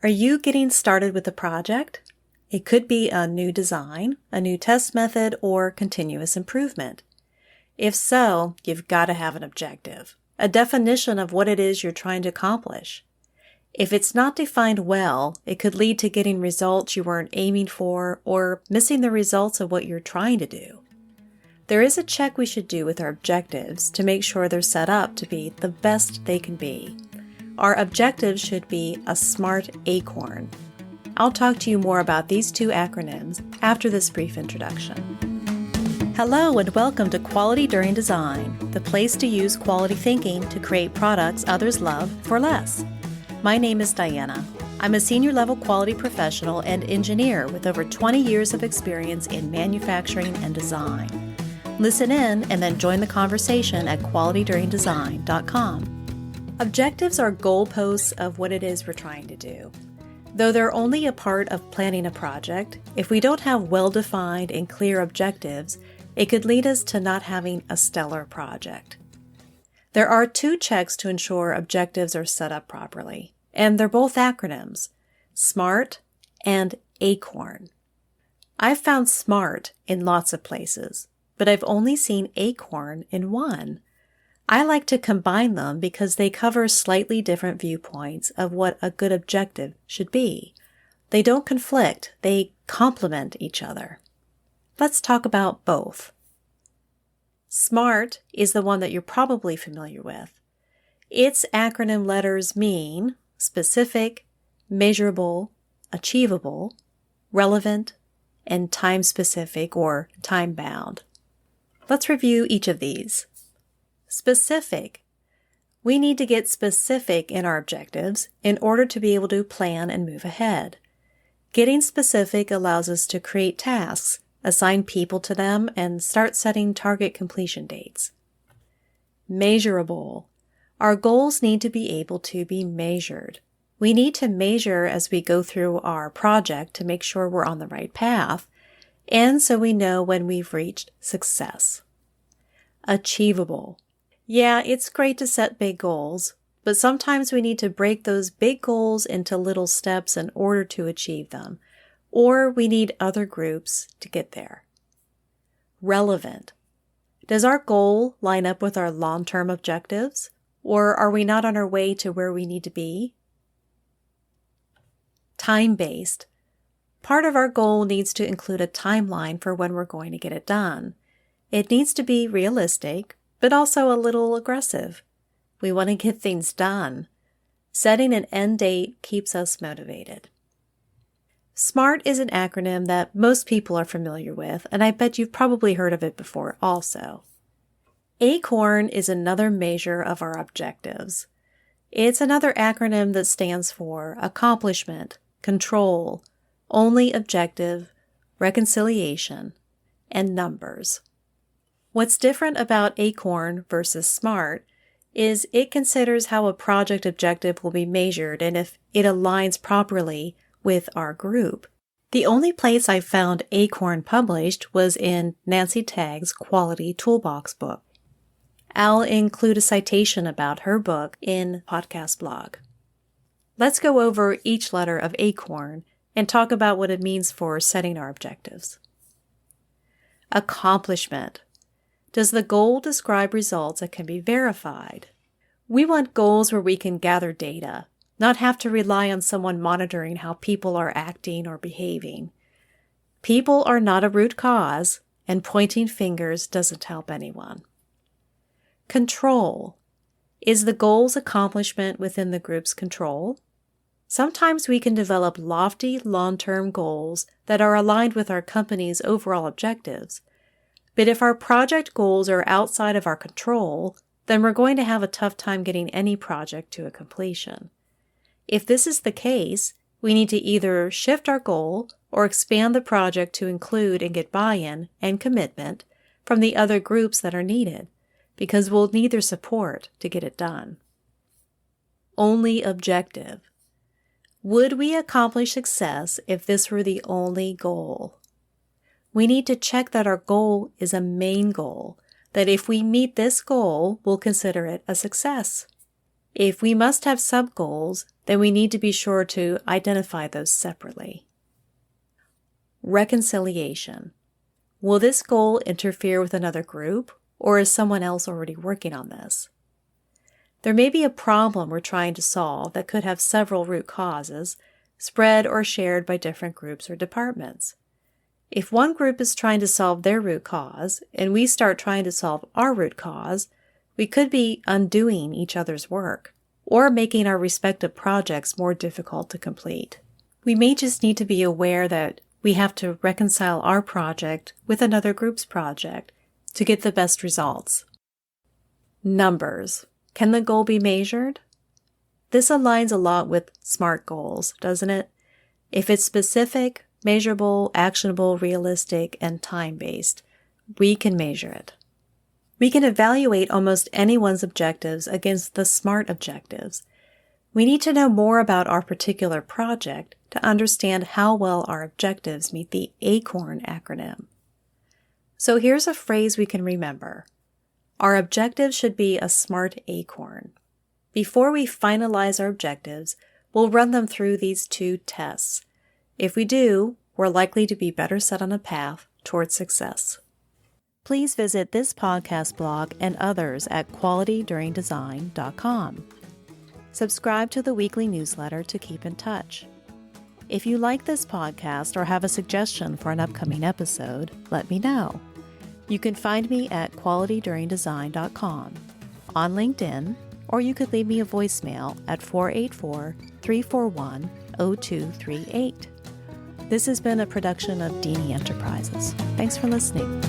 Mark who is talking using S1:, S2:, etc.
S1: Are you getting started with a project? It could be a new design, a new test method, or continuous improvement. If so, you've got to have an objective, a definition of what it is you're trying to accomplish. If it's not defined well, it could lead to getting results you weren't aiming for or missing the results of what you're trying to do. There is a check we should do with our objectives to make sure they're set up to be the best they can be. Our objectives should be a SMART ACORN. I'll talk to you more about these two acronyms after this brief introduction. Hello and welcome to Quality During Design, the place to use quality thinking to create products others love for less. My name is DIANNA. I'm a senior level quality professional and engineer with over 20 years of experience in manufacturing and design. Listen in and then join the conversation at qualityduringdesign.com. Objectives are goalposts of what it is we're trying to do. Though they're only a part of planning a project, if we don't have well-defined and clear objectives, it could lead us to not having a stellar project. There are two checks to ensure objectives are set up properly, and they're both acronyms, SMART and ACORN. I've found SMART in lots of places, but I've only seen ACORN in one. I like to combine them because they cover slightly different viewpoints of what a good objective should be. They don't conflict, they complement each other. Let's talk about both. SMART is the one that you're probably familiar with. Its acronym letters mean specific, measurable, achievable, relevant, and time-specific or time-bound. Let's review each of these. Specific. We need to get specific in our objectives in order to be able to plan and move ahead. Getting specific allows us to create tasks, assign people to them, and start setting target completion dates. Measurable. Our goals need to be able to be measured. We need to measure as we go through our project to make sure we're on the right path, and so we know when we've reached success. Achievable. Yeah, it's great to set big goals, but sometimes we need to break those big goals into little steps in order to achieve them, or we need other groups to get there. Relevant. Does our goal line up with our long-term objectives, or are we not on our way to where we need to be? Time-based. Part of our goal needs to include a timeline for when we're going to get it done. It needs to be realistic, but also a little aggressive. We want to get things done. Setting an end date keeps us motivated. SMART is an acronym that most people are familiar with, and I bet you've probably heard of it before also. ACORN is another measure of our objectives. It's another acronym that stands for accomplishment, control, only objective, reconciliation, and numbers. What's different about ACORN versus SMART is it considers how a project objective will be measured and if it aligns properly with our group. The only place I found ACORN published was in Nancy Tagg's Quality Toolbox book. I'll include a citation about her book in podcast blog. Let's go over each letter of ACORN and talk about what it means for setting our objectives. Accomplishment. Does the goal describe results that can be verified? We want goals where we can gather data, not have to rely on someone monitoring how people are acting or behaving. People are not a root cause, and pointing fingers doesn't help anyone. Control. Is the goal's accomplishment within the group's control? Sometimes we can develop lofty, long-term goals that are aligned with our company's overall objectives. But if our project goals are outside of our control, then we're going to have a tough time getting any project to a completion. If this is the case, we need to either shift our goal or expand the project to include and get buy-in and commitment from the other groups that are needed, because we'll need their support to get it done. Only objective. Would we accomplish success if this were the only goal? We need to check that our goal is a main goal, that if we meet this goal, we'll consider it a success. If we must have sub-goals, then we need to be sure to identify those separately. Reconciliation. Will this goal interfere with another group, or is someone else already working on this? There may be a problem we're trying to solve that could have several root causes, spread or shared by different groups or departments. If one group is trying to solve their root cause, and we start trying to solve our root cause, we could be undoing each other's work, or making our respective projects more difficult to complete. We may just need to be aware that we have to reconcile our project with another group's project to get the best results. Numbers. Can the goal be measured? This aligns a lot with SMART goals, doesn't it? If it's specific, measurable, actionable, realistic, and time-based, we can measure it. We can evaluate almost anyone's objectives against the SMART objectives. We need to know more about our particular project to understand how well our objectives meet the ACORN acronym. So here's a phrase we can remember. Our objectives should be a SMART ACORN. Before we finalize our objectives, we'll run them through these 2 tests. If we do, we're likely to be better set on a path towards success. Please visit this podcast blog and others at qualityduringdesign.com. Subscribe to the weekly newsletter to keep in touch. If you like this podcast or have a suggestion for an upcoming episode, let me know. You can find me at qualityduringdesign.com, on LinkedIn, or you could leave me a voicemail at 484-341-0238. This has been a production of DIANNA Enterprises. Thanks for listening.